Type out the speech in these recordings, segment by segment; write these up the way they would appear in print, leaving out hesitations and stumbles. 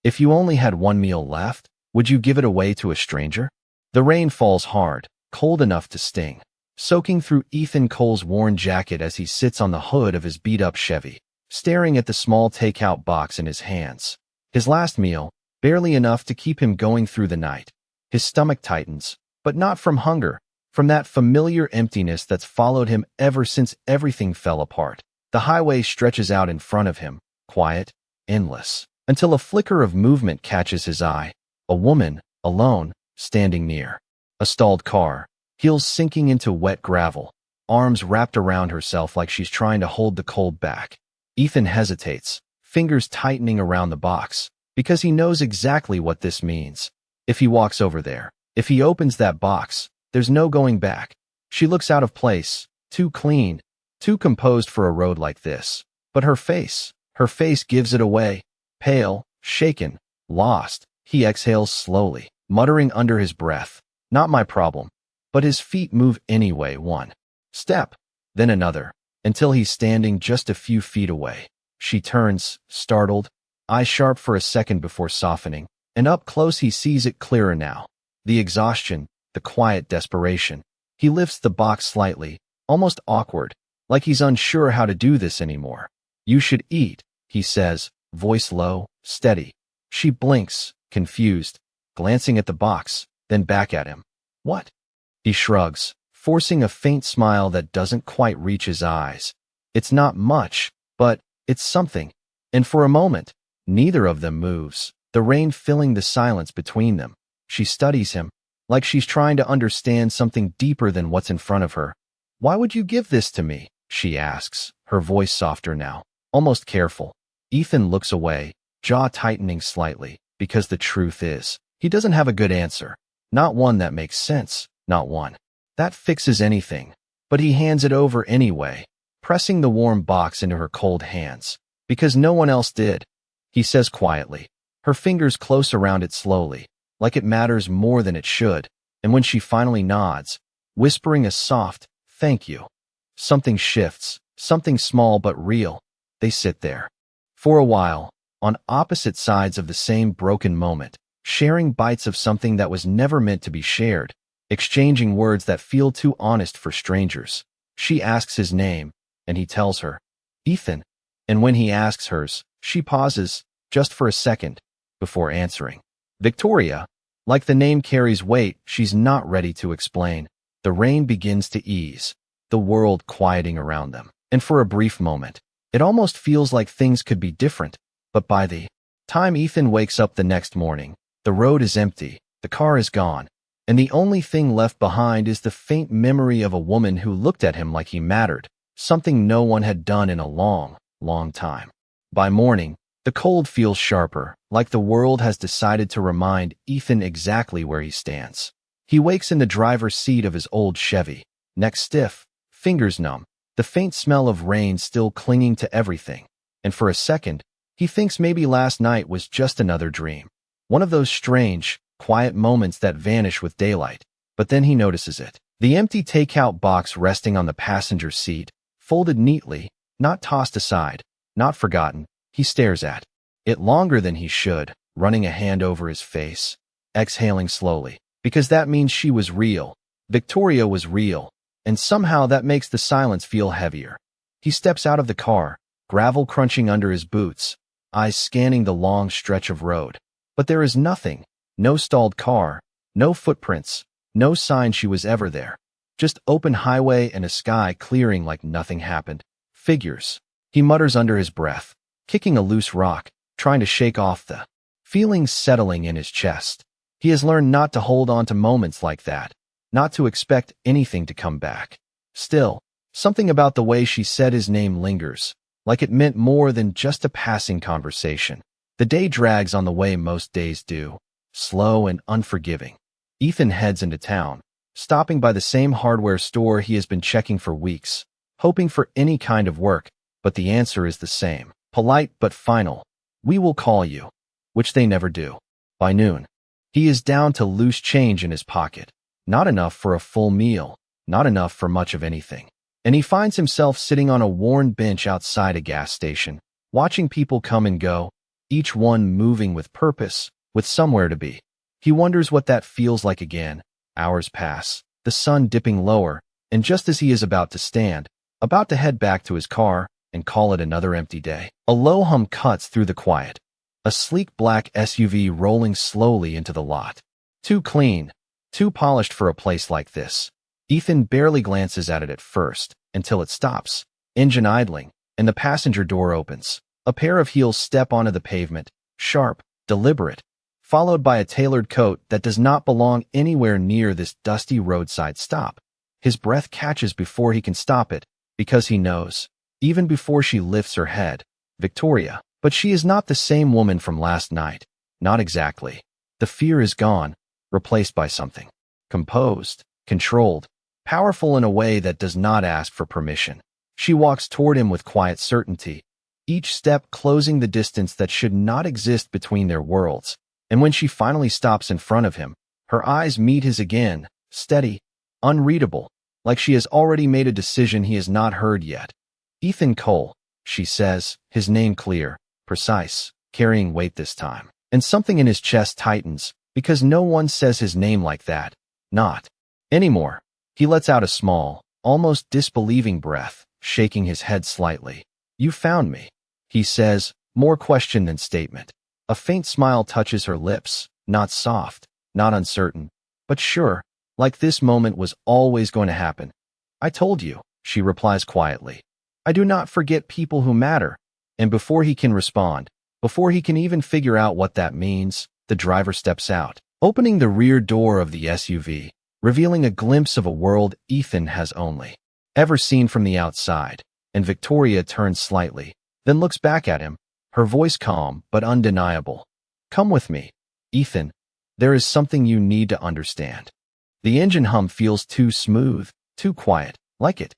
If you only had one meal left, would you give it away to a stranger? The rain falls hard, cold enough to sting, soaking through Ethan Cole's worn jacket as he sits on the hood of his beat-up Chevy, staring at the small takeout box in his hands. His last meal, barely enough to keep him going through the night. His stomach tightens, but not from hunger, from that familiar emptiness that's followed him ever since everything fell apart. The highway stretches out in front of him, quiet, endless, until a flicker of movement catches his eye. A woman, alone, standing near. A stalled car, heels sinking into wet gravel, arms wrapped around herself like she's trying to hold the cold back. Ethan hesitates, fingers tightening around the box, because he knows exactly what this means. If he walks over there, if he opens that box, there's no going back. She looks out of place, too clean, too composed for a road like this. But her face gives it away. Pale, shaken, lost, he exhales slowly, muttering under his breath, "Not my problem." But his feet move anyway, one step, then another, until he's standing just a few feet away. She turns, startled, eyes sharp for a second before softening, and up close he sees it clearer now. The exhaustion, the quiet desperation. He lifts the box slightly, almost awkward, like he's unsure how to do this anymore. "You should eat," he says, voice low, steady. She blinks, confused, glancing at the box, then back at him. "What?" He shrugs, forcing a faint smile that doesn't quite reach his eyes. It's not much, but it's something. And for a moment, neither of them moves, the rain filling the silence between them. She studies him, like she's trying to understand something deeper than what's in front of her. "Why would you give this to me?" she asks, her voice softer now, almost careful. Ethan looks away, jaw tightening slightly, because the truth is, he doesn't have a good answer. Not one that makes sense, not one that fixes anything. But he hands it over anyway, pressing the warm box into her cold hands, because no one else did. He says quietly, her fingers close around it slowly, like it matters more than it should, and when she finally nods, whispering a soft, "Thank you," something shifts, something small but real. They sit there. For a while, on opposite sides of the same broken moment, sharing bites of something that was never meant to be shared, exchanging words that feel too honest for strangers. She asks his name, and he tells her, "Ethan." And when he asks hers, she pauses, just for a second, before answering. "Victoria." Like the name carries weight, she's not ready to explain. The rain begins to ease, the world quieting around them. And for a brief moment, it almost feels like things could be different. But by the time Ethan wakes up the next morning, the road is empty, the car is gone, and the only thing left behind is the faint memory of a woman who looked at him like he mattered, something no one had done in a long, long time. By morning, the cold feels sharper, like the world has decided to remind Ethan exactly where he stands. He wakes in the driver's seat of his old Chevy, neck stiff, fingers numb, the faint smell of rain still clinging to everything. And for a second, he thinks maybe last night was just another dream. One of those strange, quiet moments that vanish with daylight. But then he notices it. The empty takeout box resting on the passenger seat, folded neatly, not tossed aside, not forgotten. He stares at it longer than he should, running a hand over his face, exhaling slowly, because that means she was real. Victoria was real, and somehow that makes the silence feel heavier. He steps out of the car, gravel crunching under his boots, eyes scanning the long stretch of road. But there is nothing. No stalled car, no footprints, no sign she was ever there. Just open highway and a sky clearing like nothing happened. Figures. He mutters under his breath, kicking a loose rock, trying to shake off the feelings settling in his chest. He has learned not to hold on to moments like that, not to expect anything to come back. Still, something about the way she said his name lingers, like it meant more than just a passing conversation. The day drags on the way most days do. Slow and unforgiving. Ethan heads into town, stopping by the same hardware store he has been checking for weeks, hoping for any kind of work, but the answer is the same. Polite but final. "We will call you," which they never do. By noon, he is down to loose change in his pocket. Not enough for a full meal, not enough for much of anything. And he finds himself sitting on a worn bench outside a gas station, watching people come and go, each one moving with purpose, with somewhere to be. He wonders what that feels like again. Hours pass, the sun dipping lower, and just as he is about to head back to his car and call it another empty day, a low hum cuts through the quiet. A sleek black SUV rolling slowly into the lot. Too clean, too polished for a place like this. Ethan barely glances at it at first, until it stops, engine idling, and the passenger door opens. A pair of heels step onto the pavement, sharp, deliberate, followed by a tailored coat that does not belong anywhere near this dusty roadside stop. His breath catches before he can stop it, because he knows, even before she lifts her head, Victoria. But she is not the same woman from last night. Not exactly. The fear is gone, replaced by something composed, controlled, powerful in a way that does not ask for permission. She walks toward him with quiet certainty, each step closing the distance that should not exist between their worlds. And when she finally stops in front of him, her eyes meet his again, steady, unreadable, like she has already made a decision he has not heard yet. Ethan Cole, she says, his name clear, precise, carrying weight this time. And something in his chest tightens, because no one says his name like that. Not anymore. He lets out a small, almost disbelieving breath, shaking his head slightly. You found me, he says, more question than statement. A faint smile touches her lips, not soft, not uncertain, but sure, like this moment was always going to happen. I told you, she replies quietly. I do not forget people who matter. And before he can respond, before he can even figure out what that means, the driver steps out, opening the rear door of the SUV, revealing a glimpse of a world Ethan has only ever seen from the outside. And Victoria turns slightly, then looks back at him, her voice calm but undeniable. Come with me, Ethan. There is something you need to understand. The engine hum feels too smooth, too quiet, like it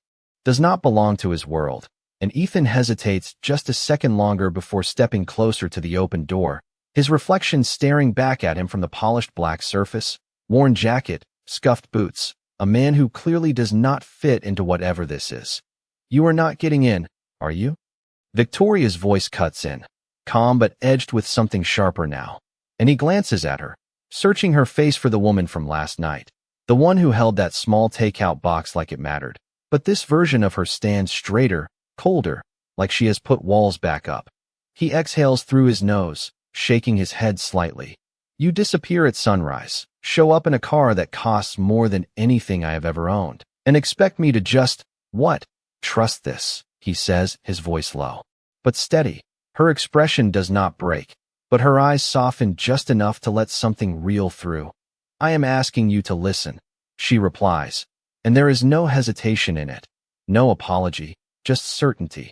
does not belong to his world. And Ethan hesitates just a second longer before stepping closer to the open door, his reflection staring back at him from the polished black surface, worn jacket, scuffed boots, a man who clearly does not fit into whatever this is. You are not getting in, are you? Victoria's voice cuts in, calm but edged with something sharper now, and he glances at her, searching her face for the woman from last night, the one who held that small takeout box like it mattered. But this version of her stands straighter, colder, like she has put walls back up. He exhales through his nose, shaking his head slightly. You disappear at sunrise, show up in a car that costs more than anything I have ever owned, and expect me to just, what? Trust this, he says, his voice low, but steady. Her expression does not break, but her eyes soften just enough to let something reel through. I am asking you to listen, she replies, and there is no hesitation in it, no apology. Just certainty.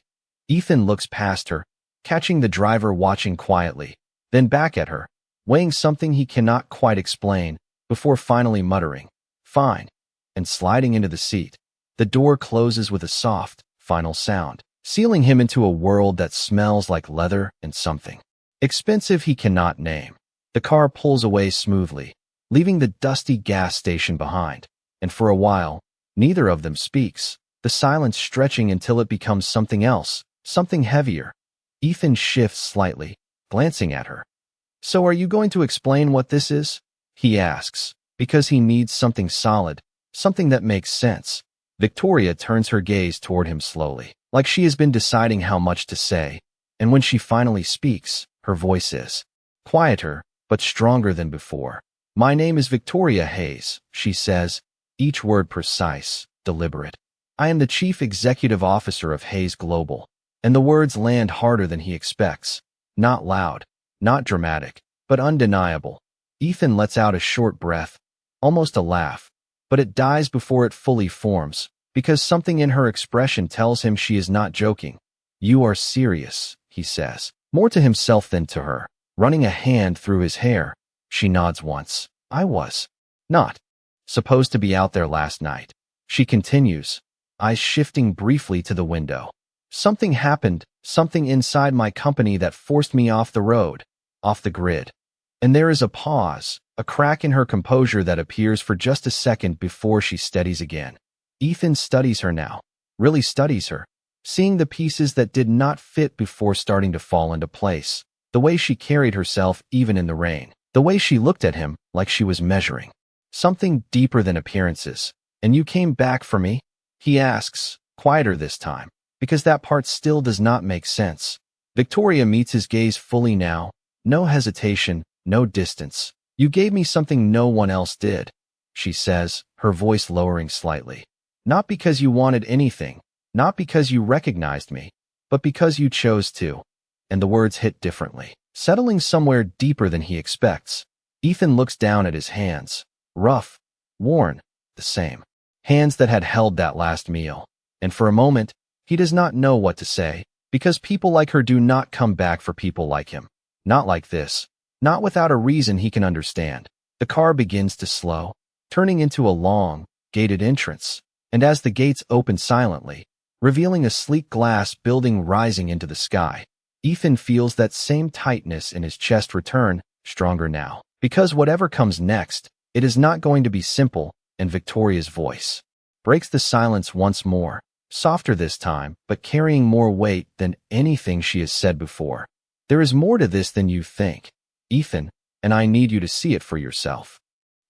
Ethan looks past her, catching the driver watching quietly, then back at her, weighing something he cannot quite explain, before finally muttering, fine, and sliding into the seat. The door closes with a soft, final sound, sealing him into a world that smells like leather and something expensive he cannot name. The car pulls away smoothly, leaving the dusty gas station behind, and for a while, neither of them speaks. The silence stretching until it becomes something else, something heavier. Ethan shifts slightly, glancing at her. So are you going to explain what this is? He asks, because he needs something solid, something that makes sense. Victoria turns her gaze toward him slowly, like she has been deciding how much to say, and when she finally speaks, her voice is quieter, but stronger than before. My name is Victoria Hayes, she says, each word precise, deliberate. I am the chief executive officer of Hayes Global, and the words land harder than he expects. Not loud, not dramatic, but undeniable. Ethan lets out a short breath, almost a laugh, but it dies before it fully forms, because something in her expression tells him she is not joking. You are serious, he says, more to himself than to her, running a hand through his hair. She nods once. I was not supposed to be out there last night. She continues, eyes shifting briefly to the window. Something happened, something inside my company that forced me off the road, off the grid. And there is a pause, a crack in her composure that appears for just a second before she steadies again. Ethan studies her now, really studies her, seeing the pieces that did not fit before starting to fall into place. the way she carried herself even in the rain, the way she looked at him like she was measuring something deeper than appearances. "And you came back for me?" he asks, quieter this time, because that part still does not make sense. Victoria meets his gaze fully now, no hesitation, no distance. "You gave me something no one else did," she says, her voice lowering slightly. "Not because you wanted anything, not because you recognized me, but because you chose to." And the words hit differently, settling somewhere deeper than he expects. Ethan looks down at his hands, rough, worn, the same hands that had held that last meal. And for a moment, he does not know what to say, because people like her do not come back for people like him. Not like this. Not without a reason he can understand. The car begins to slow, turning into a long, gated entrance, and as the gates open silently, revealing a sleek glass building rising into the sky, Ethan feels that same tightness in his chest return, stronger now. Because whatever comes next, it is not going to be simple, and Victoria's voice breaks the silence once more, softer this time, but carrying more weight than anything she has said before. "There is more to this than you think, Ethan, and I need you to see it for yourself."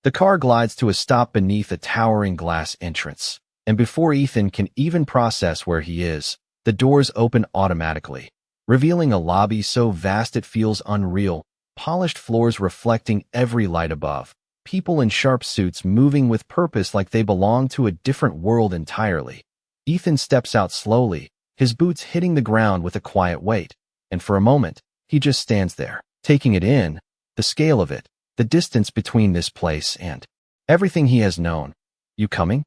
The car glides to a stop beneath a towering glass entrance, and before Ethan can even process where he is, the doors open automatically, revealing a lobby so vast it feels unreal, polished floors reflecting every light above, people in sharp suits moving with purpose like they belong to a different world entirely. Ethan steps out slowly, his boots hitting the ground with a quiet weight, and for a moment, he just stands there, taking it in, the scale of it, the distance between this place and everything he has known. "You coming?"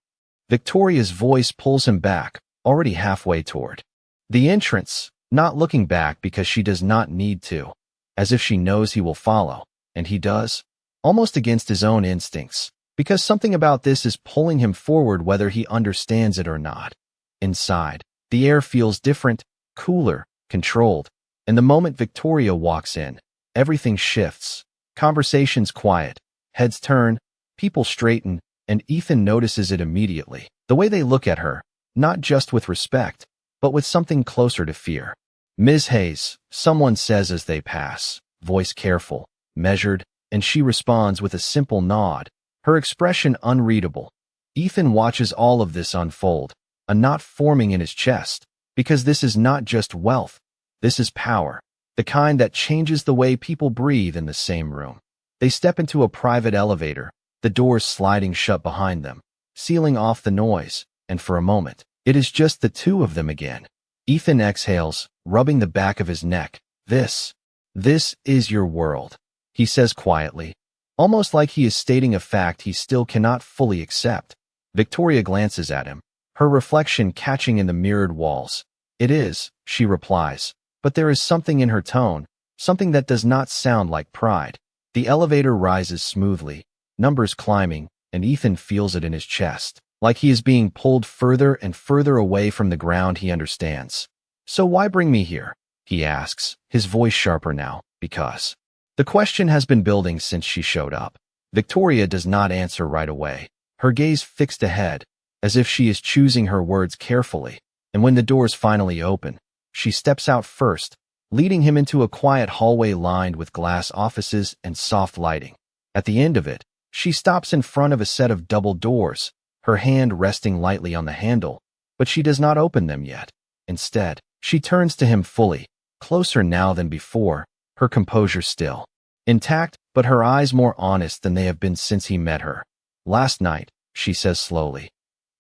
Victoria's voice pulls him back, already halfway toward the entrance, not looking back because she does not need to, as if she knows he will follow, and he does, almost against his own instincts, because something about this is pulling him forward whether he understands it or not. Inside, the air feels different, cooler, controlled, and the moment Victoria walks in, everything shifts. Conversations quiet, heads turn, people straighten, and Ethan notices it immediately. The way they look at her, not just with respect, but with something closer to fear. "Ms. Hayes," someone says as they pass, voice careful, measured, and she responds with a simple nod, her expression unreadable. Ethan watches all of this unfold, a knot forming in his chest, because this is not just wealth, this is power, the kind that changes the way people breathe in the same room. They step into a private elevator, the doors sliding shut behind them, sealing off the noise, and for a moment, it is just the two of them again. Ethan exhales, rubbing the back of his neck. This is your world," he says quietly, almost like he is stating a fact he still cannot fully accept. Victoria glances at him, her reflection catching in the mirrored walls. "It is," she replies, but there is something in her tone, something that does not sound like pride. The elevator rises smoothly, numbers climbing, and Ethan feels it in his chest, like he is being pulled further and further away from the ground he understands. "So why bring me here?" he asks, his voice sharper now, "Because." The question has been building since she showed up. Victoria does not answer right away, her gaze fixed ahead, as if she is choosing her words carefully, and when the doors finally open, she steps out first, leading him into a quiet hallway lined with glass offices and soft lighting. At the end of it, she stops in front of a set of double doors, her hand resting lightly on the handle, but she does not open them yet. Instead, she turns to him fully, closer now than before, her composure still intact, but her eyes more honest than they have been since he met her. "Last night," she says slowly,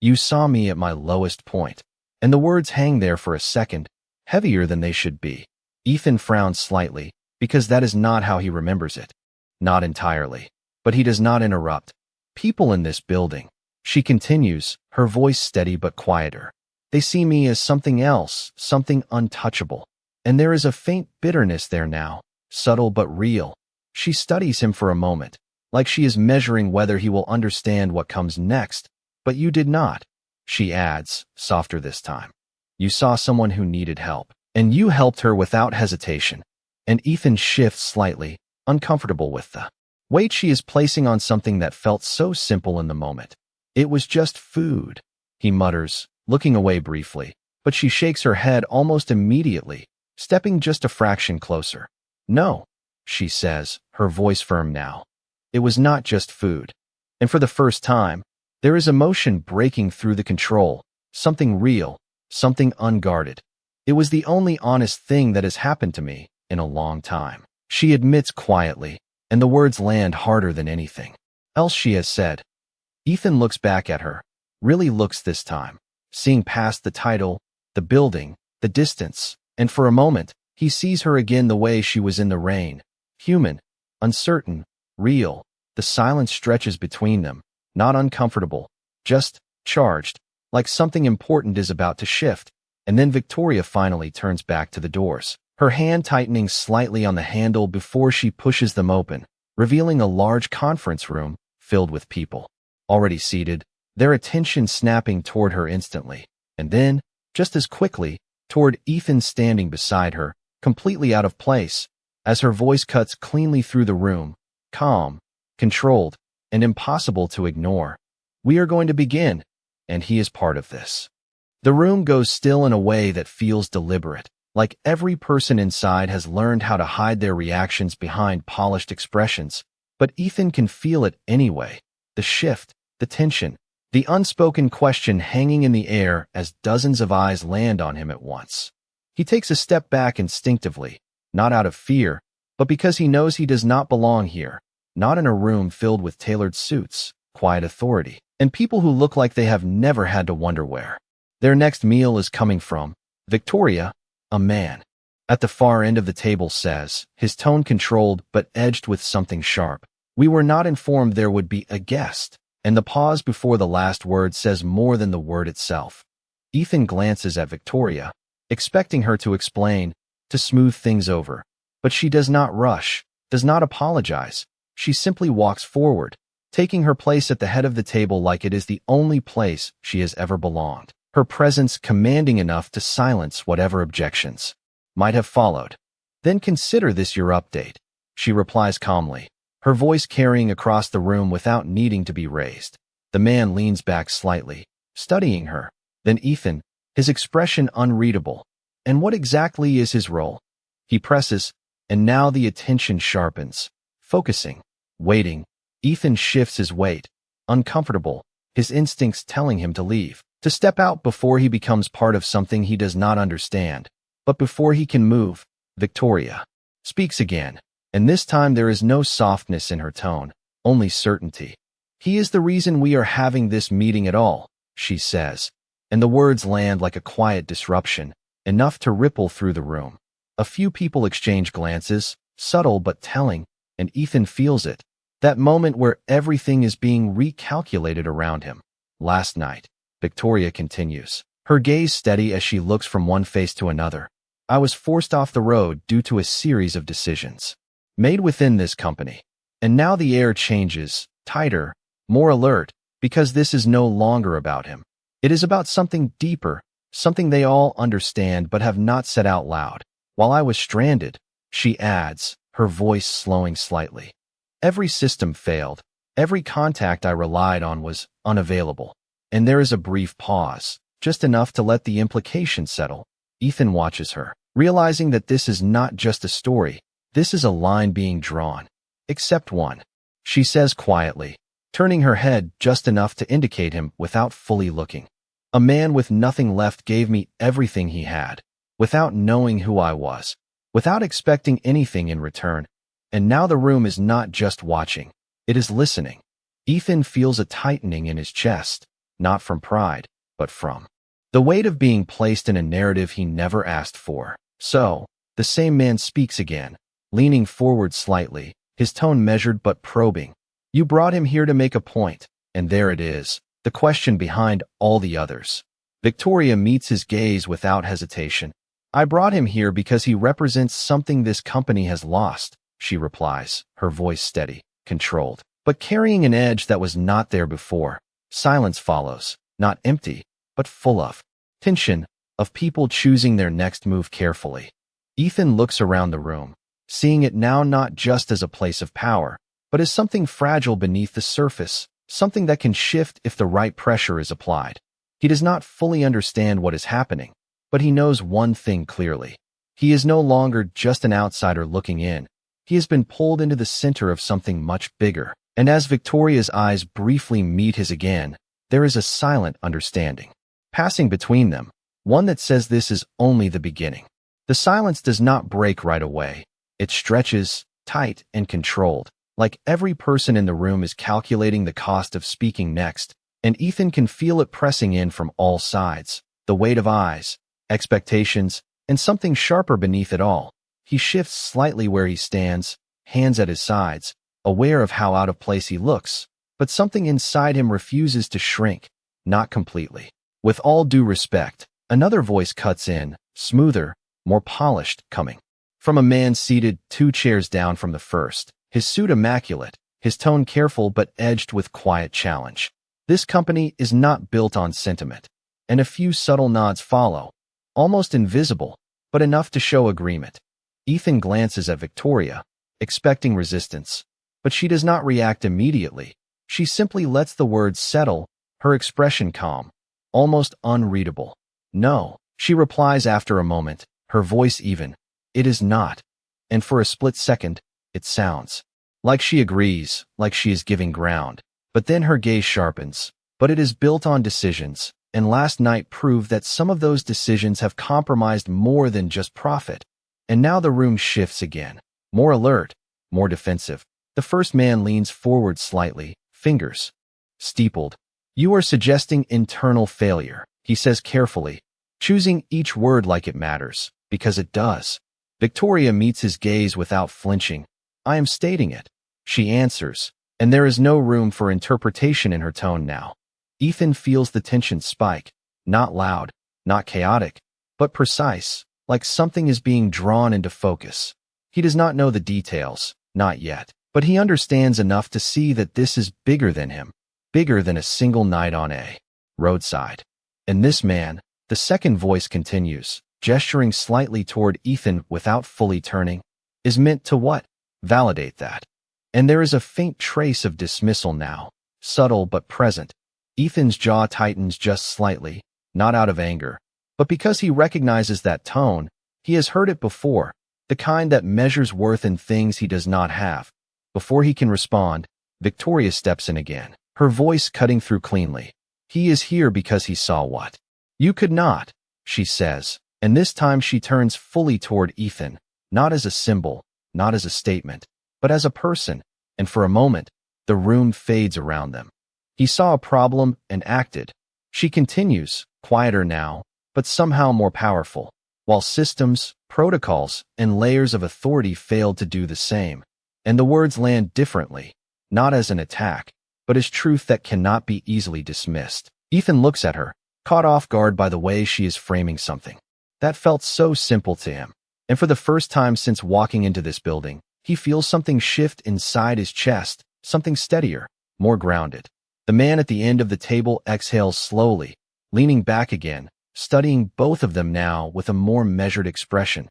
"you saw me at my lowest point." And the words hang there for a second, heavier than they should be. Ethan frowns slightly, because that is not how he remembers it. Not entirely. But he does not interrupt. "People in this building," she continues, her voice steady but quieter, "they see me as something else, something untouchable. And there is a faint bitterness there now, subtle but real." She studies him for a moment, like she is measuring whether he will understand what comes next. "But you did not," she adds, softer this time. "You saw someone who needed help, and you helped her without hesitation." And Ethan shifts slightly, uncomfortable with the weight she is placing on something that felt so simple in the moment. "It was just food," he mutters, looking away briefly, but she shakes her head almost immediately, stepping just a fraction closer. No, she says, her voice firm now. It was not just food. And for the first time, there is emotion breaking through the control, something real, something unguarded. It was the only honest thing that has happened to me in a long time. She admits quietly, and the words land harder than anything else she has said. Ethan looks back at her, really looks this time, seeing past the title, the building, the distance, and for a moment, he sees her again the way she was in the rain, human, uncertain, real. The silence stretches between them, not uncomfortable, just charged, like something important is about to shift. And then Victoria finally turns back to the doors, her hand tightening slightly on the handle before she pushes them open, revealing a large conference room filled with people, already seated, their attention snapping toward her instantly, and then, just as quickly, toward Ethan standing beside her, completely out of place, as her voice cuts cleanly through the room, calm, controlled, and impossible to ignore. We are going to begin, and he is part of this. The room goes still in a way that feels deliberate, like every person inside has learned how to hide their reactions behind polished expressions, but Ethan can feel it anyway, the shift, the tension, the unspoken question hanging in the air as dozens of eyes land on him at once. He takes a step back instinctively, not out of fear, but because he knows he does not belong here, not in a room filled with tailored suits, quiet authority, and people who look like they have never had to wonder where their next meal is coming from. Victoria, a man, at the far end of the table says, his tone controlled but edged with something sharp. We were not informed there would be a guest, and the pause before the last word says more than the word itself. Ethan glances at Victoria, expecting her to explain, to smooth things over, but she does not rush, does not apologize. She simply walks forward, taking her place at the head of the table like it is the only place she has ever belonged, her presence commanding enough to silence whatever objections might have followed. Then consider this your update, she replies calmly, her voice carrying across the room without needing to be raised. The man leans back slightly, studying her. Then Ethan, his expression unreadable. And what exactly is his role? He presses, and now the attention sharpens, focusing, waiting. Ethan shifts his weight, uncomfortable, his instincts telling him to leave, to step out before he becomes part of something he does not understand. But before he can move, Victoria speaks again, and this time there is no softness in her tone, only certainty. He is the reason we are having this meeting at all, she says, and the words land like a quiet disruption, enough to ripple through the room. A few people exchange glances, subtle but telling, and Ethan feels it. That moment where everything is being recalculated around him. Last night, Victoria continues, her gaze steady as she looks from one face to another. I was forced off the road due to a series of decisions made within this company. And now the air changes, tighter, more alert, because this is no longer about him. It is about something deeper, something they all understand but have not said out loud. While I was stranded, she adds, her voice slowing slightly. Every system failed. Every contact I relied on was unavailable. And there is a brief pause, just enough to let the implication settle. Ethan watches her, realizing that this is not just a story. This is a line being drawn. Except one, she says quietly, turning her head just enough to indicate him without fully looking. A man with nothing left gave me everything he had, without knowing who I was, without expecting anything in return. And now the room is not just watching, it is listening. Ethan feels a tightening in his chest, not from pride, but from the weight of being placed in a narrative he never asked for. So, the same man speaks again, leaning forward slightly, his tone measured but probing. You brought him here to make a point, and there it is, the question behind all the others. Victoria meets his gaze without hesitation. I brought him here because he represents something this company has lost, she replies, her voice steady, controlled, but carrying an edge that was not there before. Silence follows, not empty, but full of tension, of people choosing their next move carefully. Ethan looks around the room, seeing it now not just as a place of power, but as something fragile beneath the surface, something that can shift if the right pressure is applied. He does not fully understand what is happening, but he knows one thing clearly. He is no longer just an outsider looking in. He has been pulled into the center of something much bigger. And as Victoria's eyes briefly meet his again, there is a silent understanding passing between them, one that says this is only the beginning. The silence does not break right away. It stretches, tight and controlled, like every person in the room is calculating the cost of speaking next, and Ethan can feel it pressing in from all sides, the weight of eyes, expectations, and something sharper beneath it all. He shifts slightly where he stands, hands at his sides, aware of how out of place he looks, but something inside him refuses to shrink, not completely. With all due respect, another voice cuts in, smoother, more polished, coming from a man seated 2 chairs down from the first, his suit immaculate, his tone careful but edged with quiet challenge. This company is not built on sentiment, and a few subtle nods follow, almost invisible, but enough to show agreement. Ethan glances at Victoria, expecting resistance, but she does not react immediately. She simply lets the words settle, her expression calm, almost unreadable. No, she replies after a moment, her voice even. It is not. And for a split second, it sounds like she agrees, like she is giving ground. But then her gaze sharpens. But it is built on decisions, and last night proved that some of those decisions have compromised more than just profit. And now the room shifts again, more alert, more defensive. The first man leans forward slightly, fingers steepled. You are suggesting internal failure, he says carefully, choosing each word like it matters, because it does. Victoria meets his gaze without flinching. I am stating it, she answers, and there is no room for interpretation in her tone now. Ethan feels the tension spike, not loud, not chaotic, but precise, like something is being drawn into focus. He does not know the details, not yet, but he understands enough to see that this is bigger than him, bigger than a single night on a roadside. And this man, the second voice continues, gesturing slightly toward Ethan without fully turning, is meant to what? Validate that. And there is a faint trace of dismissal now, subtle but present. Ethan's jaw tightens just slightly, not out of anger, but because he recognizes that tone. He has heard it before, the kind that measures worth in things he does not have. Before he can respond, Victoria steps in again, her voice cutting through cleanly. He is here because he saw what you could not, she says, and this time she turns fully toward Ethan, not as a symbol, not as a statement, but as a person, and for a moment, the room fades around them. He saw a problem and acted. She continues, quieter now, but somehow more powerful, while systems, protocols, and layers of authority failed to do the same. And the words land differently, not as an attack, but as truth that cannot be easily dismissed. Ethan looks at her, caught off guard by the way she is framing something that felt so simple to him. And for the first time since walking into this building, he feels something shift inside his chest, something steadier, more grounded. The man at the end of the table exhales slowly, leaning back again, studying both of them now with a more measured expression.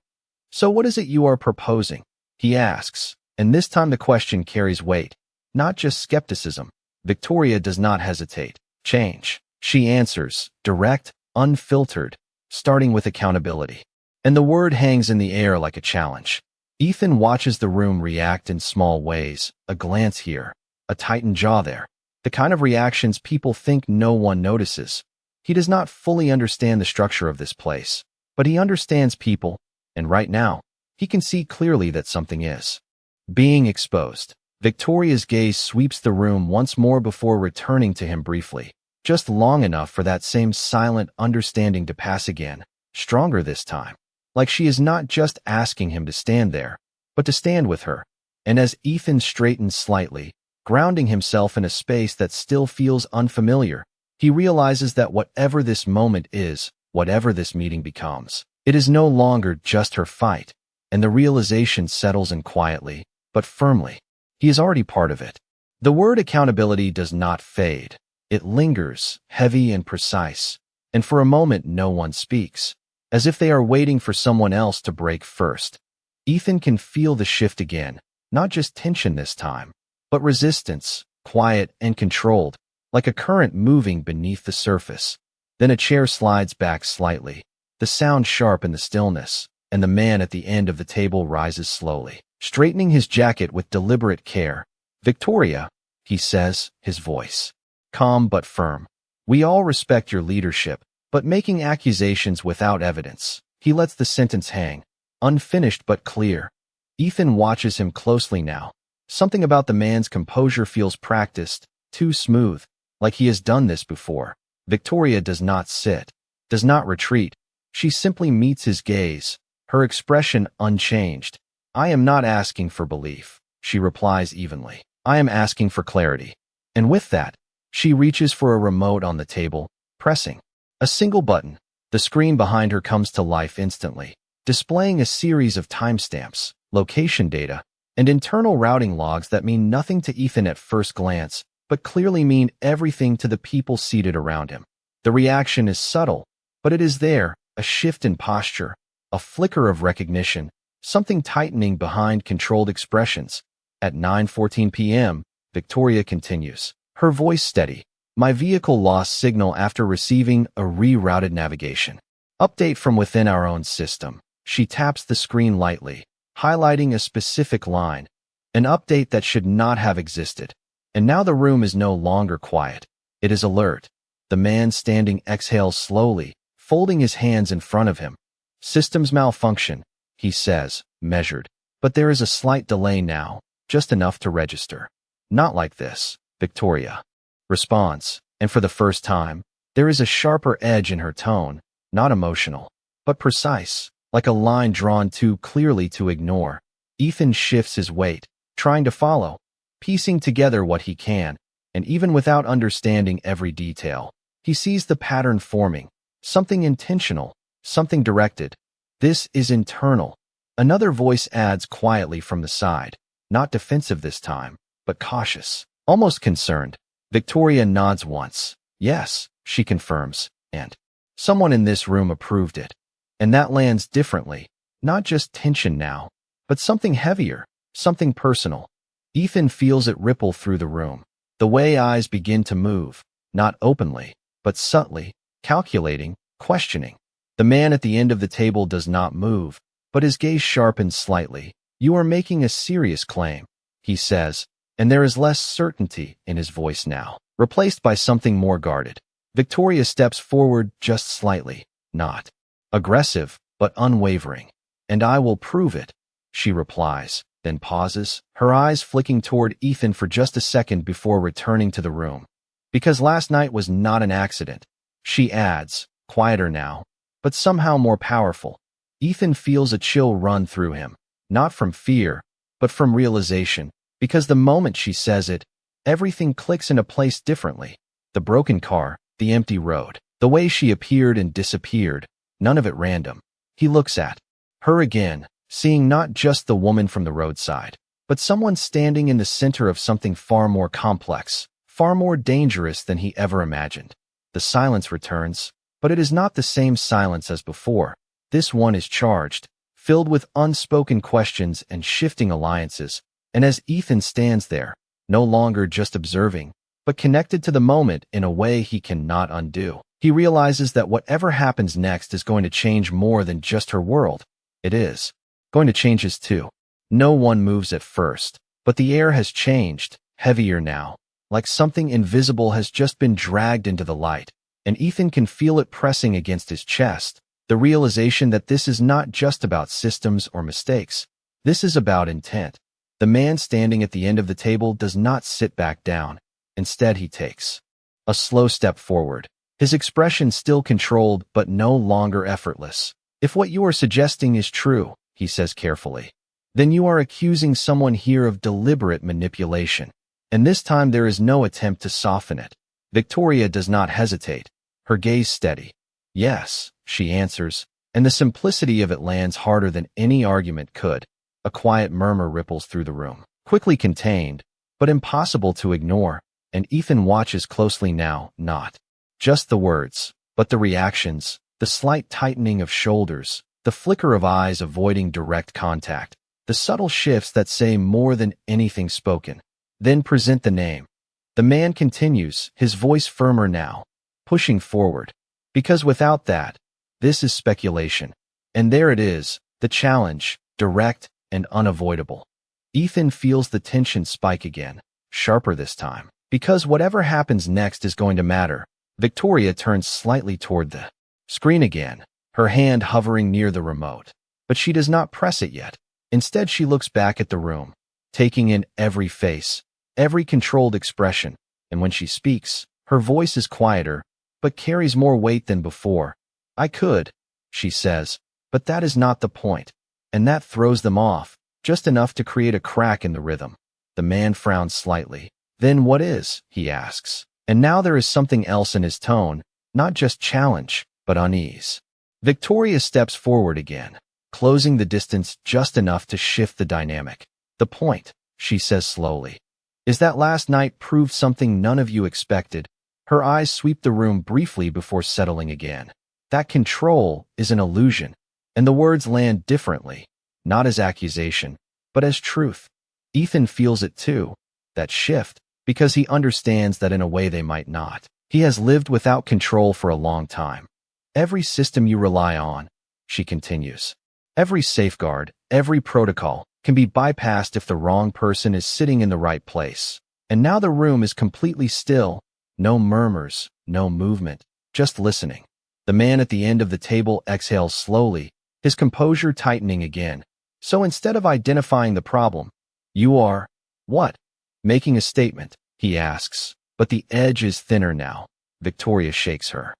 So what is it you are proposing? He asks, and this time the question carries weight, not just skepticism. Victoria does not hesitate. Change, she answers, direct, unfiltered, starting with accountability. And the word hangs in the air like a challenge. Ethan watches the room react in small ways, a glance here, a tightened jaw there, the kind of reactions people think no one notices. He does not fully understand the structure of this place, but he understands people, and right now, he can see clearly that something is being exposed. Victoria's gaze sweeps the room once more before returning to him briefly, just long enough for that same silent understanding to pass again, stronger this time. Like she is not just asking him to stand there, but to stand with her. And as Ethan straightens slightly, grounding himself in a space that still feels unfamiliar, he realizes that whatever this moment is, whatever this meeting becomes, it is no longer just her fight, and the realization settles in quietly, but firmly. He is already part of it. The word accountability does not fade. It lingers, heavy and precise, and for a moment no one speaks, as if they are waiting for someone else to break first. Ethan can feel the shift again, not just tension this time, but resistance, quiet and controlled, like a current moving beneath the surface. Then a chair slides back slightly, the sound sharp in the stillness, and the man at the end of the table rises slowly, straightening his jacket with deliberate care. "Victoria," he says, his voice calm but firm. "We all respect your leadership, but making accusations without evidence." He lets the sentence hang, unfinished but clear. Ethan watches him closely now. Something about the man's composure feels practiced, too smooth, like he has done this before. Victoria does not sit, does not retreat. She simply meets his gaze, her expression unchanged. "I am not asking for belief," she replies evenly. "I am asking for clarity." And with that, she reaches for a remote on the table, pressing a single button. The screen behind her comes to life instantly, displaying a series of timestamps, location data, and internal routing logs that mean nothing to Ethan at first glance, but clearly mean everything to the people seated around him. The reaction is subtle, but it is there, a shift in posture, a flicker of recognition, something tightening behind controlled expressions. At 9:14 p.m., Victoria continues, her voice steady. "My vehicle lost signal after receiving a rerouted navigation update from within our own system." She taps the screen lightly, highlighting a specific line, an update that should not have existed. And now the room is no longer quiet. It is alert. The man standing exhales slowly, folding his hands in front of him. "Systems malfunction," he says, measured. "But there is a slight delay now, just enough to register." "Not like this," Victoria responds, and for the first time, there is a sharper edge in her tone, not emotional, but precise, like a line drawn too clearly to ignore. Ethan shifts his weight, trying to follow, piecing together what he can, and even without understanding every detail, he sees the pattern forming, something intentional, something directed. "This is internal," another voice adds quietly from the side, not defensive this time, but cautious, almost concerned. Victoria nods once. "Yes," she confirms, "and someone in this room approved it." And that lands differently, not just tension now, but something heavier, something personal. Ethan feels it ripple through the room, the way eyes begin to move, not openly, but subtly, calculating, questioning. The man at the end of the table does not move, but his gaze sharpens slightly. "You are making a serious claim," he says, and there is less certainty in his voice now, replaced by something more guarded. Victoria steps forward just slightly, not aggressive, but unwavering. "And I will prove it," she replies, then pauses, her eyes flicking toward Ethan for just a second before returning to the room. "Because last night was not an accident," she adds, quieter now, but somehow more powerful. Ethan feels a chill run through him, not from fear, but from realization. Because the moment she says it, everything clicks into place differently. The broken car, the empty road, the way she appeared and disappeared, none of it random. He looks at her again, seeing not just the woman from the roadside, but someone standing in the center of something far more complex, far more dangerous than he ever imagined. The silence returns, but it is not the same silence as before. This one is charged, filled with unspoken questions and shifting alliances. And as Ethan stands there, no longer just observing, but connected to the moment in a way he cannot undo, he realizes that whatever happens next is going to change more than just her world. It is going to change his too. No one moves at first, but the air has changed, heavier now, like something invisible has just been dragged into the light, and Ethan can feel it pressing against his chest, the realization that this is not just about systems or mistakes. This is about intent. The man standing at the end of the table does not sit back down. Instead, he takes a slow step forward, his expression still controlled but no longer effortless. "If what you are suggesting is true," he says carefully, "then you are accusing someone here of deliberate manipulation. And this time there is no attempt to soften it." Victoria does not hesitate, her gaze steady. "Yes," she answers, and the simplicity of it lands harder than any argument could. A quiet murmur ripples through the room, quickly contained, but impossible to ignore, and Ethan watches closely now, not just the words, but the reactions, the slight tightening of shoulders, the flicker of eyes avoiding direct contact, the subtle shifts that say more than anything spoken. Then present the name. The man continues, his voice firmer now, pushing forward. "Because without that, this is speculation." And there it is, The challenge, direct and unavoidable. Ethan feels the tension spike again, sharper this time. Because whatever happens next is going to matter, Victoria turns slightly toward the screen again, her hand hovering near the remote. But she does not press it yet. Instead, she looks back at the room, taking in every face, every controlled expression, and when she speaks, her voice is quieter, but carries more weight than before. I could, she says, but that is not the point. And that throws them off, just enough to create a crack in the rhythm. The man frowns slightly. Then what is? He asks. And now there is something else in his tone, not just challenge, but unease. Victoria steps forward again, closing the distance just enough to shift the dynamic. The point, she says slowly, is that last night proved something none of you expected. Her eyes sweep the room briefly before settling again. That control is an illusion, and the words land differently, not as accusation, but as truth. Ethan feels it too, that shift, because he understands that in a way they might not. He has lived without control for a long time. Every system you rely on, she continues, every safeguard, every protocol, can be bypassed if the wrong person is sitting in the right place. And now the room is completely still, no murmurs, no movement, just listening. The man at the end of the table exhales slowly, his composure tightening again. So instead of identifying the problem, you are, what? Making a statement, he asks, but the edge is thinner now. Victoria shakes her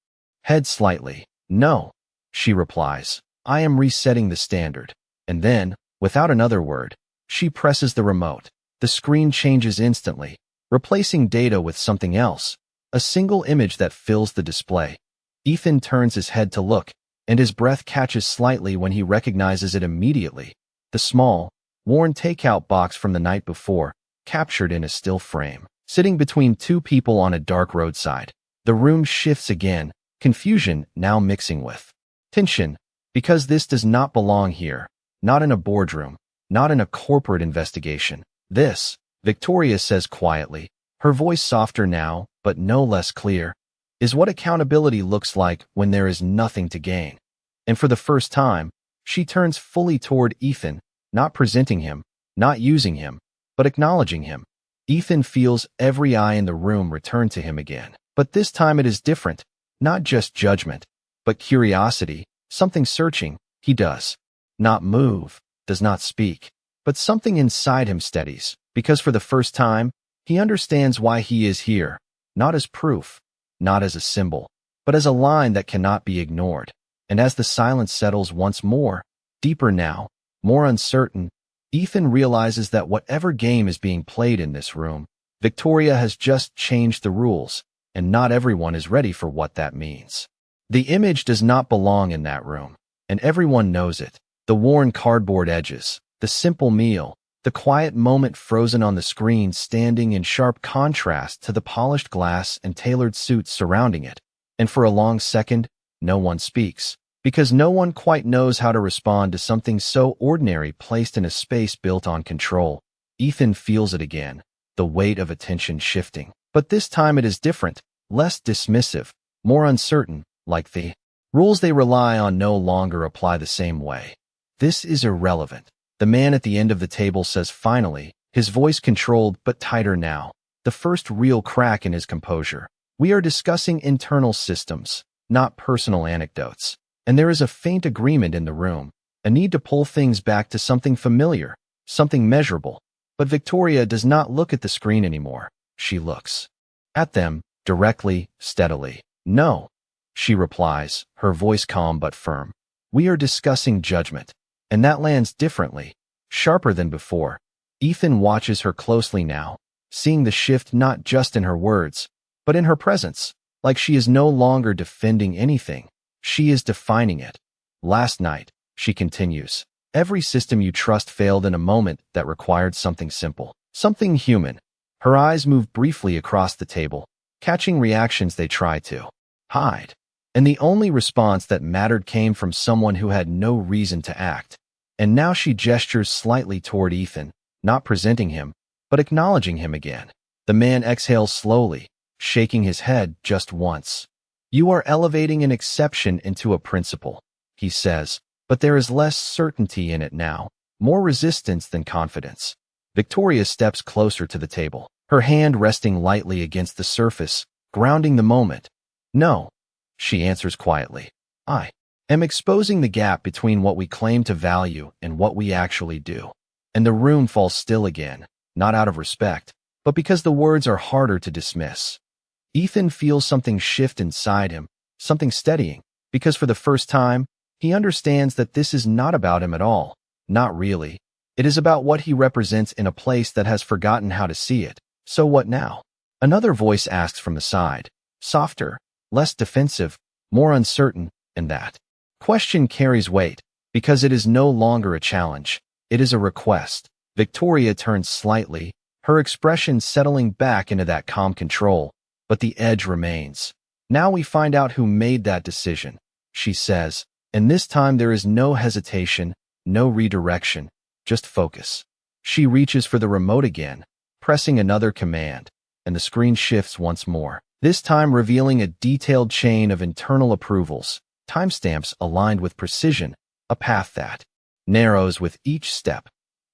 head slightly. No, she replies, I am resetting the standard. And then, without another word, she presses the remote. The screen changes instantly, replacing data with something else, a single image that fills the display. Ethan turns his head to look, and his breath catches slightly when he recognizes it immediately. The small, worn takeout box from the night before, captured in a still frame, sitting between two people on a dark roadside. The room shifts again, confusion now mixing with tension, because this does not belong here, not in a boardroom, not in a corporate investigation. This, Victoria says quietly, her voice softer now, but no less clear, is what accountability looks like when there is nothing to gain. And for the first time, she turns fully toward Ethan, not presenting him, not using him, but acknowledging him. Ethan feels every eye in the room return to him again. But this time it is different, not just judgment, but curiosity, something searching. He does not move, does not speak, but something inside him steadies, because for the first time, he understands why he is here, not as proof, not as a symbol, but as a line that cannot be ignored. And as the silence settles once more, deeper now, more uncertain, Ethan realizes that whatever game is being played in this room, Victoria has just changed the rules, and not everyone is ready for what that means. The image does not belong in that room, and everyone knows it. The worn cardboard edges, the simple meal, the quiet moment frozen on the screen standing in sharp contrast to the polished glass and tailored suits surrounding it. And for a long second, no one speaks, because no one quite knows how to respond to something so ordinary placed in a space built on control. Ethan feels it again, the weight of attention shifting. But this time it is different, less dismissive, more uncertain, like the rules they rely on no longer apply the same way. This is irrelevant. The man at the end of the table says finally, his voice controlled but tighter now, the first real crack in his composure. We are discussing internal systems, not personal anecdotes. And there is a faint agreement in the room, a need to pull things back to something familiar, something measurable. But Victoria does not look at the screen anymore. She looks at them, directly, steadily. No, she replies, her voice calm but firm. We are discussing judgment. And that lands differently, sharper than before. Ethan watches her closely now, seeing the shift not just in her words, but in her presence, like she is no longer defending anything. She is defining it. Last night, she continues, every system you trust failed in a moment that required something simple, something human. Her eyes move briefly across the table, catching reactions they try to hide. And the only response that mattered came from someone who had no reason to act. And now she gestures slightly toward Ethan, not presenting him, but acknowledging him again. The man exhales slowly, shaking his head just once. You are elevating an exception into a principle, he says, but there is less certainty in it now, more resistance than confidence. Victoria steps closer to the table, her hand resting lightly against the surface, grounding the moment. No, she answers quietly. I am exposing the gap between what we claim to value and what we actually do. And the room falls still again, not out of respect, but because the words are harder to dismiss. Ethan feels something shift inside him, something steadying, because for the first time, he understands that this is not about him at all. Not really. It is about what he represents in a place that has forgotten how to see it. So what now? Another voice asks from the side, softer, less defensive, more uncertain, and that question carries weight, because it is no longer a challenge. It is a request. Victoria turns slightly, her expression settling back into that calm control, but the edge remains. Now we find out who made that decision, she says, and this time there is no hesitation, no redirection, just focus. She reaches for the remote again, pressing another command, and the screen shifts once more, this time revealing a detailed chain of internal approvals, timestamps aligned with precision, a path that narrows with each step.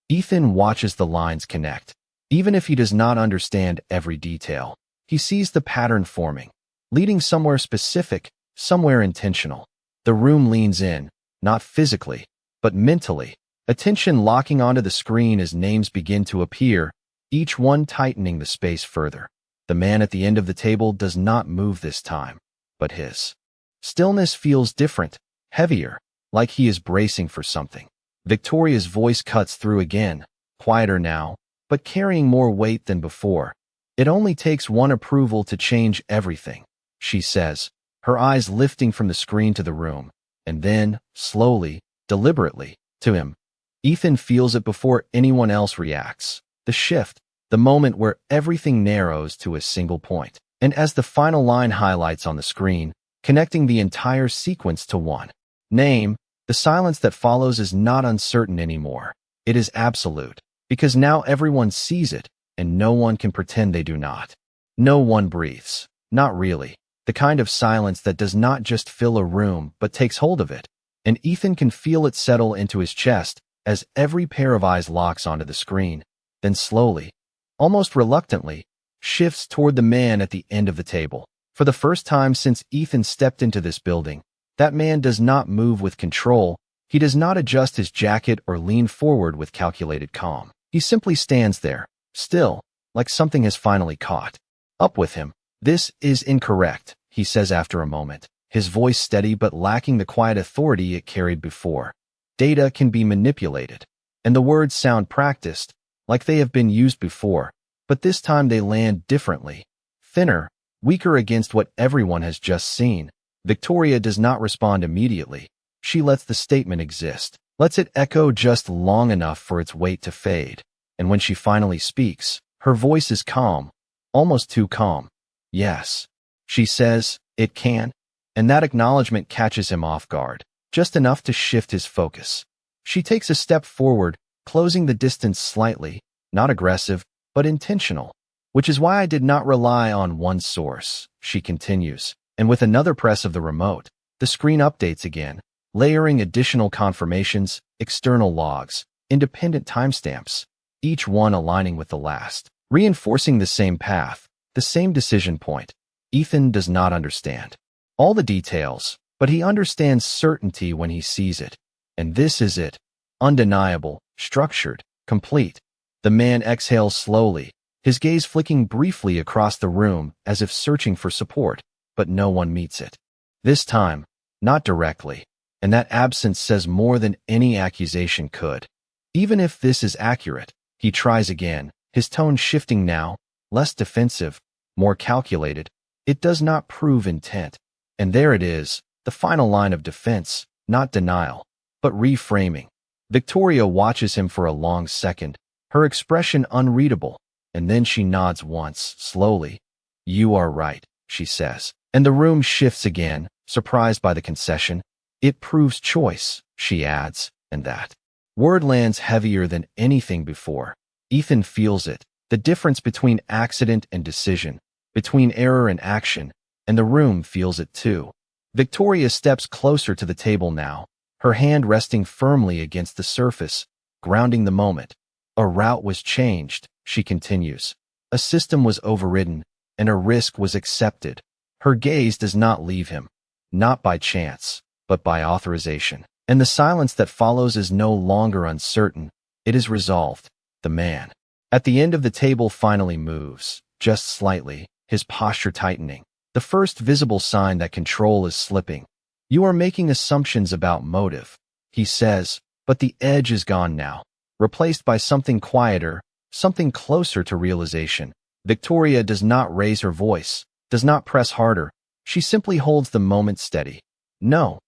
Ethan watches the lines connect. Even if he does not understand every detail, he sees the pattern forming, leading somewhere specific, somewhere intentional. The room leans in, not physically, but mentally, attention locking onto the screen as names begin to appear, each one tightening the space further. The man at the end of the table does not move this time, but his stillness feels different, heavier, like he is bracing for something. Victoria's voice cuts through again, quieter now, but carrying more weight than before. It only takes one approval to change everything, she says, her eyes lifting from the screen to the room, and then, slowly, deliberately, to him. Ethan feels it before anyone else reacts. The shift, the moment where everything narrows to a single point. And as the final line highlights on the screen, connecting the entire sequence to one name, the silence that follows is not uncertain anymore. It is absolute, because now everyone sees it, and no one can pretend they do not. No one breathes. Not really. The kind of silence that does not just fill a room, but takes hold of it. And Ethan can feel it settle into his chest as every pair of eyes locks onto the screen, then slowly, almost reluctantly, shifts toward the man at the end of the table. For the first time since Ethan stepped into this building, that man does not move with control. He does not adjust his jacket or lean forward with calculated calm. He simply stands there, still, like something has finally caught up with him. This is incorrect, he says after a moment, his voice steady but lacking the quiet authority it carried before. Data can be manipulated, and the words sound practiced, like they have been used before, but this time they land differently, thinner, weaker against what everyone has just seen. Victoria does not respond immediately. She lets the statement exist, lets it echo just long enough for its weight to fade. And when she finally speaks, her voice is calm, almost too calm. Yes, she says, it can. And that acknowledgement catches him off guard, just enough to shift his focus. She takes a step forward, closing the distance slightly, not aggressive, but intentional. Which is why I did not rely on one source, she continues. And with another press of the remote, the screen updates again, layering additional confirmations, external logs, independent timestamps, each one aligning with the last, reinforcing the same path, the same decision point. Ethan does not understand all the details, but he understands certainty when he sees it. And this is it. Undeniable, structured, complete. The man exhales slowly, his gaze flicking briefly across the room as if searching for support, but no one meets it. This time, not directly, and that absence says more than any accusation could. Even if this is accurate, he tries again, his tone shifting now, less defensive, more calculated. It does not prove intent. And there it is, the final line of defense, not denial, but reframing. Victoria watches him for a long second, her expression unreadable, and then she nods once, slowly. You are right, she says. And the room shifts again, surprised by the concession. It proves choice, she adds, and that word lands heavier than anything before. Ethan feels it, the difference between accident and decision, between error and action, and the room feels it too. Victoria steps closer to the table now, her hand resting firmly against the surface, grounding the moment. A route was changed, she continues. A system was overridden, and a risk was accepted. Her gaze does not leave him, not by chance, but by authorization. And the silence that follows is no longer uncertain. It is resolved. The man at the end of the table finally moves, just slightly, his posture tightening. The first visible sign that control is slipping. You are making assumptions about motive, he says, but the edge is gone now, replaced by something quieter, something closer to realization. Victoria does not raise her voice, does not press harder. She simply holds the moment steady. No,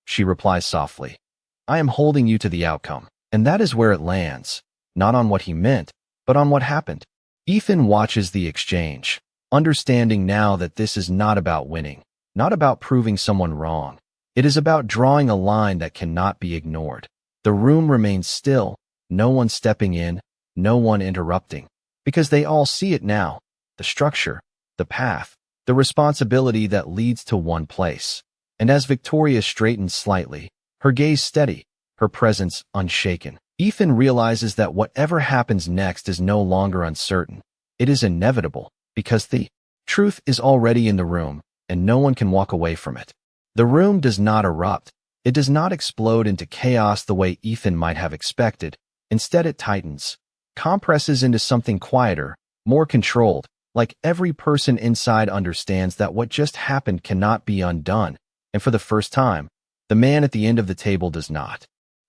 she replies softly. I am holding you to the outcome. And that is where it lands, not on what he meant, but on what happened. Ethan watches the exchange, understanding now that this is not about winning, not about proving someone wrong. It is about drawing a line that cannot be ignored. The room remains still, no one stepping in, no one interrupting, because they all see it now, the structure, the path, the responsibility that leads to one place. And as Victoria straightens slightly, her gaze steady, her presence unshaken, Ethan realizes that whatever happens next is no longer uncertain. It is inevitable, because the truth is already in the room, and no one can walk away from it. The room does not erupt. It does not explode into chaos the way Ethan might have expected. Instead, it tightens, compresses into something quieter, more controlled, like every person inside understands that what just happened cannot be undone. And for the first time, the man at the end of the table does not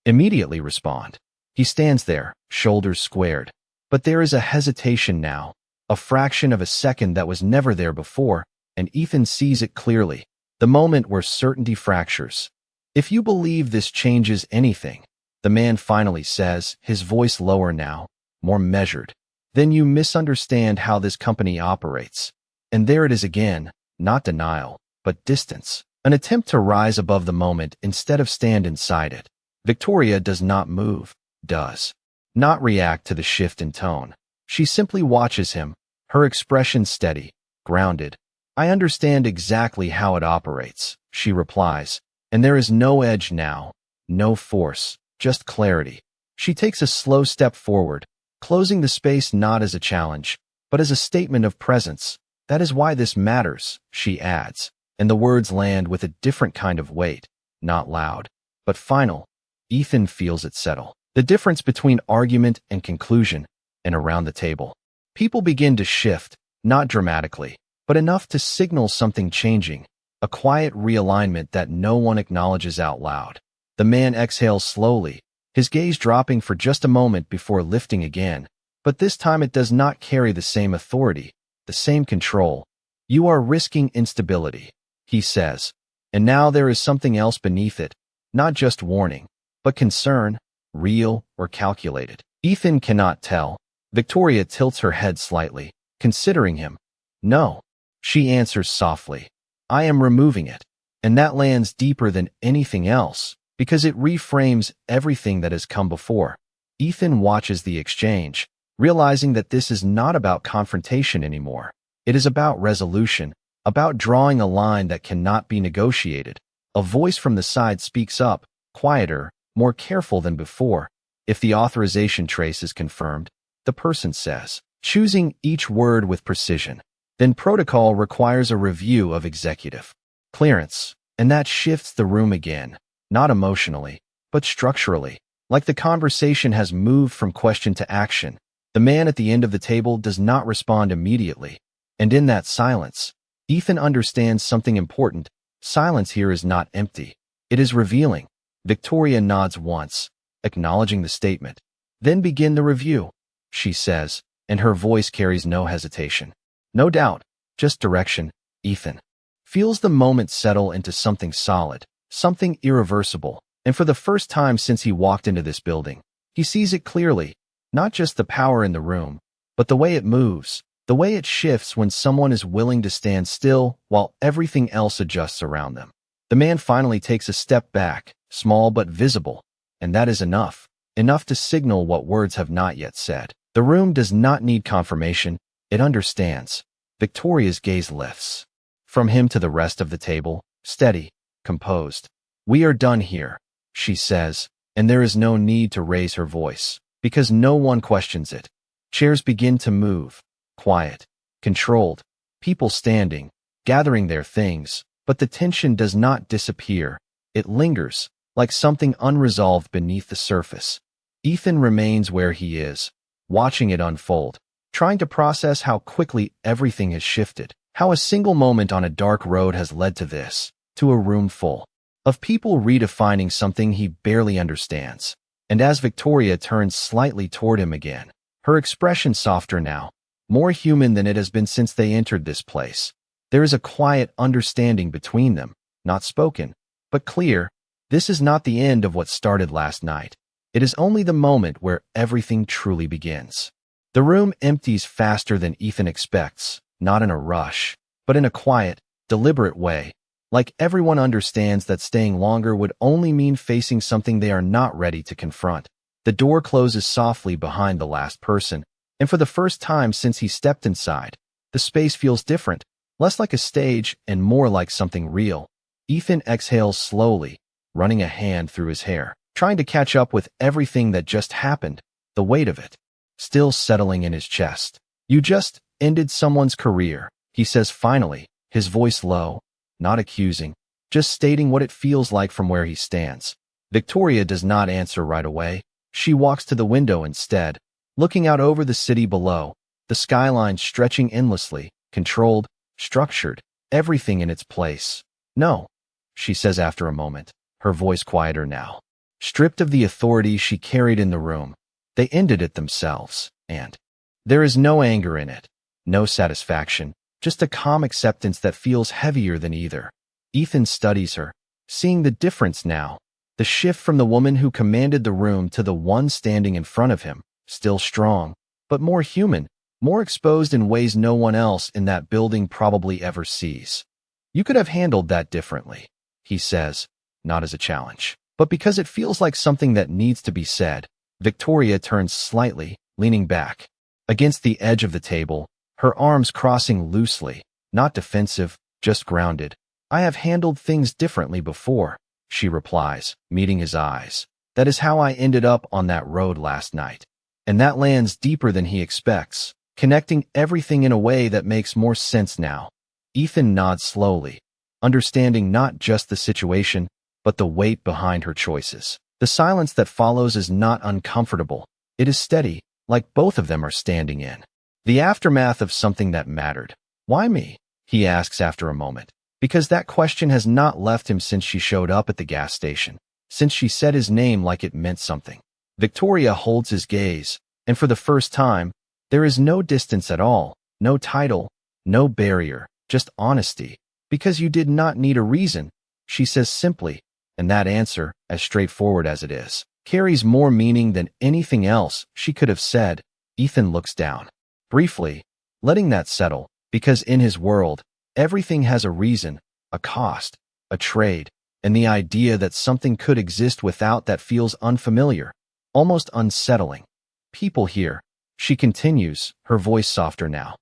immediately respond. He stands there, shoulders squared. But there is a hesitation now, a fraction of a second that was never there before, and Ethan sees it clearly. The moment where certainty fractures. If you believe this changes anything, the man finally says, his voice lower now, more measured, then you misunderstand how this company operates. And there it is again, not denial, but distance. An attempt to rise above the moment instead of stand inside it. Victoria does not move, does not react to the shift in tone. She simply watches him, her expression steady, grounded. I understand exactly how it operates, she replies, and there is no edge now, no force, just clarity. She takes a slow step forward, closing the space not as a challenge, but as a statement of presence. That is why this matters, she adds, and the words land with a different kind of weight, not loud, but final. Ethan feels it settle. The difference between argument and conclusion, and around the table. People begin to shift, not dramatically, but enough to signal something changing, a quiet realignment that no one acknowledges out loud. The man exhales slowly, his gaze dropping for just a moment before lifting again, but this time it does not carry the same authority, the same control. You are risking instability, he says, and now there is something else beneath it, not just warning, but concern, real or calculated. Ethan cannot tell. Victoria tilts her head slightly, considering him. No, she answers softly. I am removing it. And that lands deeper than anything else, because it reframes everything that has come before. Ethan watches the exchange, realizing that this is not about confrontation anymore. It is about resolution, about drawing a line that cannot be negotiated. A voice from the side speaks up, quieter, more careful than before. If the authorization trace is confirmed, the person says, choosing each word with precision, then protocol requires a review of executive clearance, and that shifts the room again, not emotionally, but structurally, like the conversation has moved from question to action. The man at the end of the table does not respond immediately, and in that silence, Ethan understands something important. Silence here is not empty. It is revealing. Victoria nods once, acknowledging the statement. Then begin the review, she says, and her voice carries no hesitation. No doubt, just direction. Ethan feels the moment settle into something solid, something irreversible, and for the first time since he walked into this building, he sees it clearly, not just the power in the room, but the way it moves, the way it shifts when someone is willing to stand still while everything else adjusts around them. The man finally takes a step back, small but visible, and that is enough to signal what words have not yet said. The room does not need confirmation, it understands. Victoria's gaze lifts from him to the rest of the table, steady, composed. We are done here, she says, and there is no need to raise her voice, because no one questions it. Chairs begin to move, quiet, controlled, people standing, gathering their things, but the tension does not disappear. It lingers, like something unresolved beneath the surface. Ethan remains where he is, watching it unfold, trying to process how quickly everything has shifted, how a single moment on a dark road has led to this, to a room full of people redefining something he barely understands. And as Victoria turns slightly toward him again, her expression softer now, more human than it has been since they entered this place. There is a quiet understanding between them, not spoken, but clear. This is not the end of what started last night. It is only the moment where everything truly begins. The room empties faster than Ethan expects, not in a rush, but in a quiet, deliberate way. Like everyone understands that staying longer would only mean facing something they are not ready to confront. The door closes softly behind the last person, and for the first time since he stepped inside, the space feels different, less like a stage and more like something real. Ethan exhales slowly, running a hand through his hair, trying to catch up with everything that just happened, the weight of it still settling in his chest. You just ended someone's career, he says finally, his voice low, not accusing, just stating what it feels like from where he stands. Victoria does not answer right away. She walks to the window instead, looking out over the city below, the skyline stretching endlessly, controlled, structured, everything in its place. No, she says after a moment, her voice quieter now. Stripped of the authority she carried in the room, they ended it themselves, and there is no anger in it, no satisfaction, just a calm acceptance that feels heavier than either. Ethan studies her, seeing the difference now, the shift from the woman who commanded the room to the one standing in front of him, still strong, but more human, more exposed in ways no one else in that building probably ever sees. You could have handled that differently, he says, not as a challenge, but because it feels like something that needs to be said. Victoria turns slightly, leaning back against the edge of the table, her arms crossing loosely, not defensive, just grounded. I have handled things differently before, she replies, meeting his eyes. That is how I ended up on that road last night. And that lands deeper than he expects, connecting everything in a way that makes more sense now. Ethan nods slowly, understanding not just the situation, but the weight behind her choices. The silence that follows is not uncomfortable. It is steady, like both of them are standing in the aftermath of something that mattered. Why me? He asks after a moment. Because that question has not left him since she showed up at the gas station, since she said his name like it meant something. Victoria holds his gaze, and for the first time, there is no distance at all, no title, no barrier, just honesty. Because you did not need a reason, she says simply, and that answer, as straightforward as it is, carries more meaning than anything else she could have said. Ethan looks down, briefly, letting that settle, because in his world, everything has a reason, a cost, a trade, and the idea that something could exist without that feels unfamiliar, almost unsettling. People here, she continues, her voice softer now.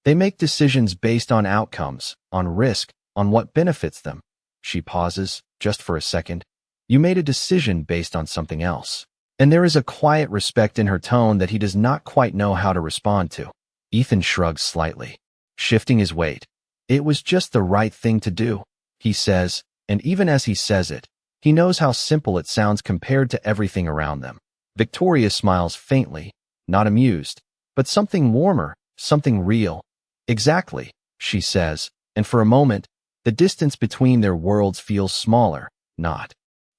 They make decisions based on outcomes, on risk, on what benefits them. She pauses, just for a second. You made a decision based on something else. And there is a quiet respect in her tone that he does not quite know how to respond to. Ethan shrugs slightly, shifting his weight. It was just the right thing to do, he says, and even as he says it, he knows how simple it sounds compared to everything around them. Victoria smiles faintly, not amused, but something warmer, something real. Exactly, she says, and for a moment, the distance between their worlds feels smaller, not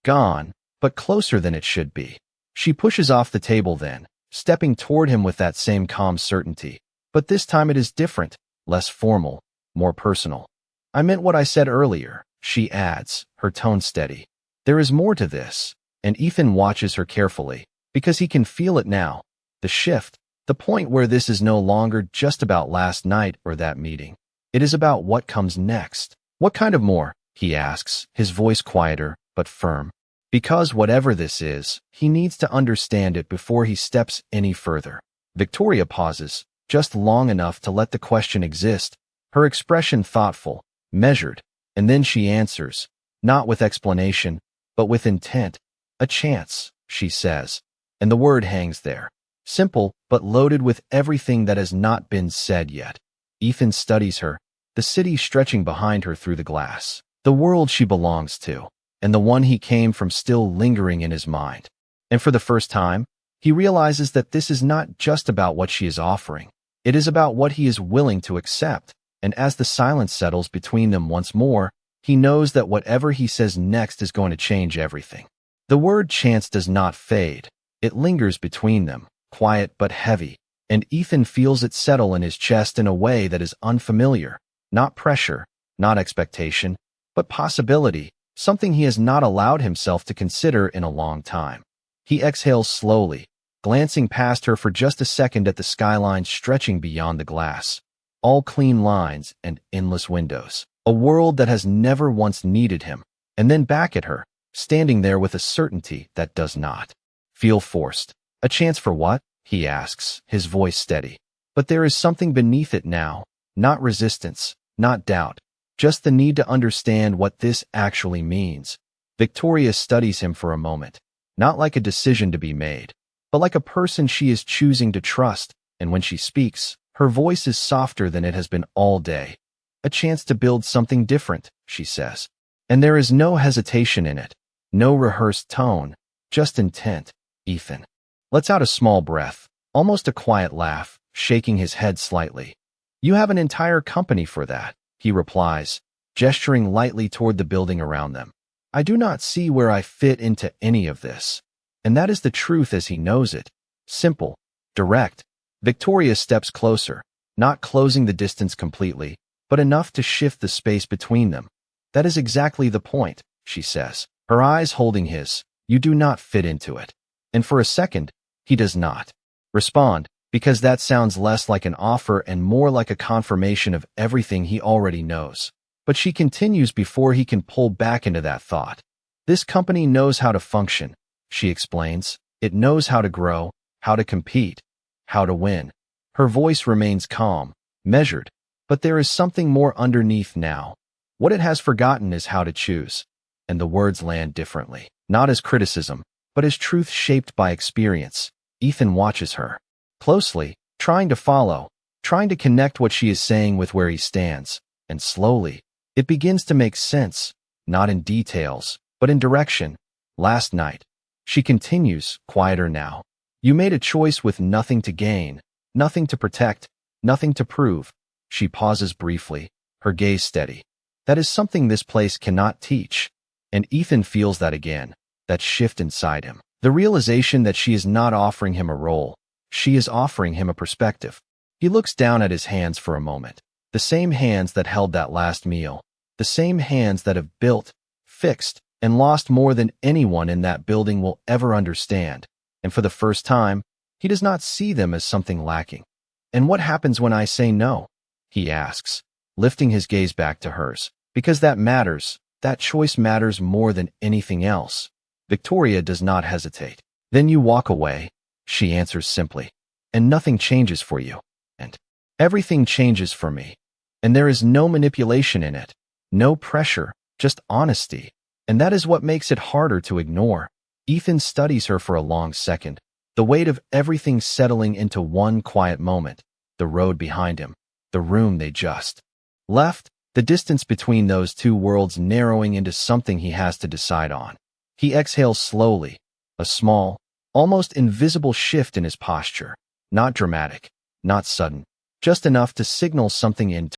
gone, but closer than it should be. She pushes off the table then, stepping toward him with that same calm certainty. But this time it is different, less formal, more personal. I meant what I said earlier, she adds, her tone steady. There is more to this, and Ethan watches her carefully, because he can feel it now, the shift, the point where this is no longer just about last night or that meeting. It is about what comes next. What kind of more? He asks, his voice quieter, but firm. Because whatever this is, he needs to understand it before he steps any further. Victoria pauses, just long enough to let the question exist, her expression thoughtful, measured, and then she answers, not with explanation, but with intent. A chance, she says, and the word hangs there. Simple, but loaded with everything that has not been said yet. Ethan studies her, the city stretching behind her through the glass, the world she belongs to, and the one he came from still lingering in his mind. And for the first time, he realizes that this is not just about what she is offering. It is about what he is willing to accept, and as the silence settles between them once more, he knows that whatever he says next is going to change everything. The word chance does not fade. It lingers between them, quiet but heavy, and Ethan feels it settle in his chest in a way that is unfamiliar. Not pressure, not expectation, but possibility, something he has not allowed himself to consider in a long time. He exhales slowly, glancing past her for just a second at the skyline stretching beyond the glass. All clean lines and endless windows. A world that has never once needed him. And then back at her, standing there with a certainty that does not feel forced. A chance for what? He asks, his voice steady. But there is something beneath it now. Not resistance, not doubt. Just the need to understand what this actually means. Victoria studies him for a moment. Not like a decision to be made, but like a person she is choosing to trust, and when she speaks, her voice is softer than it has been all day. A chance to build something different, she says. And there is no hesitation in it, no rehearsed tone, just intent. Ethan lets out a small breath, almost a quiet laugh, shaking his head slightly. You have an entire company for that, he replies, gesturing lightly toward the building around them. I do not see where I fit into any of this. And that is the truth as he knows it. Simple, direct. Victoria steps closer, not closing the distance completely, but enough to shift the space between them. That is exactly the point, she says, her eyes holding his. You do not fit into it. And for a second, he does not respond, because that sounds less like an offer and more like a confirmation of everything he already knows. But she continues before he can pull back into that thought. This company knows how to function, she explains. It knows how to grow, how to compete, how to win. Her voice remains calm, measured, but there is something more underneath now. What it has forgotten is how to choose. And the words land differently, not as criticism, but as truth shaped by experience. Ethan watches her closely, trying to follow, trying to connect what she is saying with where he stands, and slowly, it begins to make sense, not in details, but in direction. Last night, she continues, quieter now. You made a choice with nothing to gain, nothing to protect, nothing to prove. She pauses briefly, her gaze steady. That is something this place cannot teach. And Ethan feels that again, that shift inside him. The realization that she is not offering him a role. She is offering him a perspective. He looks down at his hands for a moment. The same hands that held that last meal. The same hands that have built, fixed, and lost more than anyone in that building will ever understand. And for the first time, he does not see them as something lacking. And what happens when I say no? He asks, lifting his gaze back to hers. Because that matters. That choice matters more than anything else. Victoria does not hesitate. Then you walk away, she answers simply. And nothing changes for you. And everything changes for me. And there is no manipulation in it. No pressure, just honesty. And that is what makes it harder to ignore. Ethan studies her for a long second, the weight of everything settling into one quiet moment. The road behind him, the room they just left, the distance between those two worlds narrowing into something he has to decide on. He exhales slowly, a small, almost invisible shift in his posture. Not dramatic, not sudden, just enough to signal something in